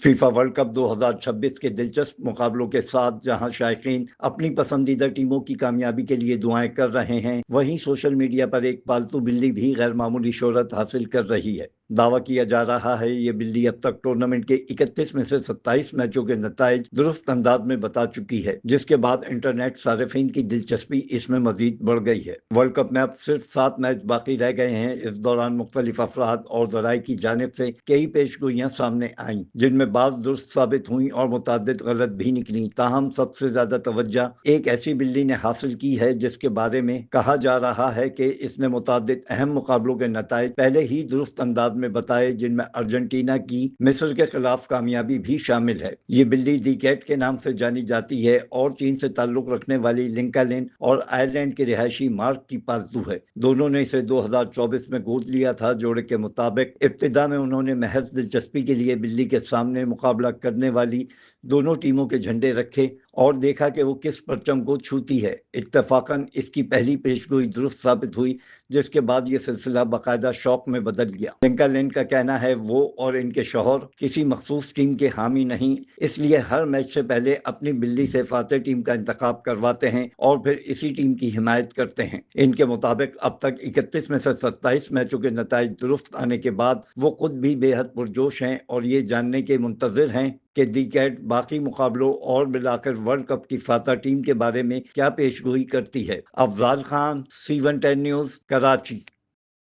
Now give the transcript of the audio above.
FIFA world cup 2026 के दिलचस्प मुकाबलों के साथ जहां शायकीन अपनी पसंदीदा टीमों की कामयाबी के लिए दुआएं कर रहे हैं, वहीं सोशल मीडिया पर एक पालतू बिल्ली भी गैर मामूली शोहरत हासिल कर रही है। दावा किया जा रहा है ये बिल्ली अब तक टूर्नामेंट के 31 में से 27 मैचों के नताइज दुरुस्त अंदाज में बता चुकी है, जिसके बाद इंटरनेट सार्फिन की दिलचस्पी इसमें मजीद बढ़ गई है। वर्ल्ड कप में अब सिर्फ 7 मैच बाकी रह गए हैं। इस दौरान मुख्तलिफ अफराद और जराये की जानिब से कई पेशगोइयां सामने आईं, जिनमें बाज दुरुस्त साबित हुई और मुतादिद गलत भी निकली। ताहम सबसे ज्यादा तवज्जो एक ऐसी बिल्ली ने हासिल की है जिसके बारे में कहा जा रहा है कि इसने मुतादिद अहम मुकाबलों के नताइज पहले ही दुरुस्त अंदाज में बताए, जिनमें अर्जेंटीना की मिस्र के खिलाफ कामयाबी भी शामिल है। ये बिल्ली दी कैट के नाम से जानी जाती है और चीन से ताल्लुक रखने वाली लिंकालेन और आयरलैंड के रिहायशी मार्क की पालतू है। दोनों ने इसे 2024 में गोद लिया था। जोड़े के मुताबिक इब्तिदा में उन्होंने महज दिलचस्पी के लिए बिल्ली के सामने मुकाबला करने वाली दोनों टीमों के झंडे रखे और देखा कि वो किस परचम को छूती है। इत्तफाकन इसकी पहली पेशगोई दुरुस्त साबित हुई, जिसके बाद ये सिलसिला बाकायदा शौक में बदल गया। लिंका लेन का कहना है वो और इनके शौहर किसी मखसूस टीम के हामी नहीं, इसलिए हर मैच से पहले अपनी बिल्ली से फातेह टीम का इंतखाब करवाते हैं और फिर इसी टीम की हिमायत करते हैं। इनके मुताबिक अब तक 31 में से 27 मैचों के नताइज दुरुस्त आने के बाद वो खुद भी बेहद पुरजोश हैं और ये जानने के मुंतजिर हैं कि दी कैट बाकी मुकाबलों और मिलाकर वर्ल्ड कप की फाता टीम के बारे में क्या पेशगोई करती है। Afzal Khan, C110 news, Karachi.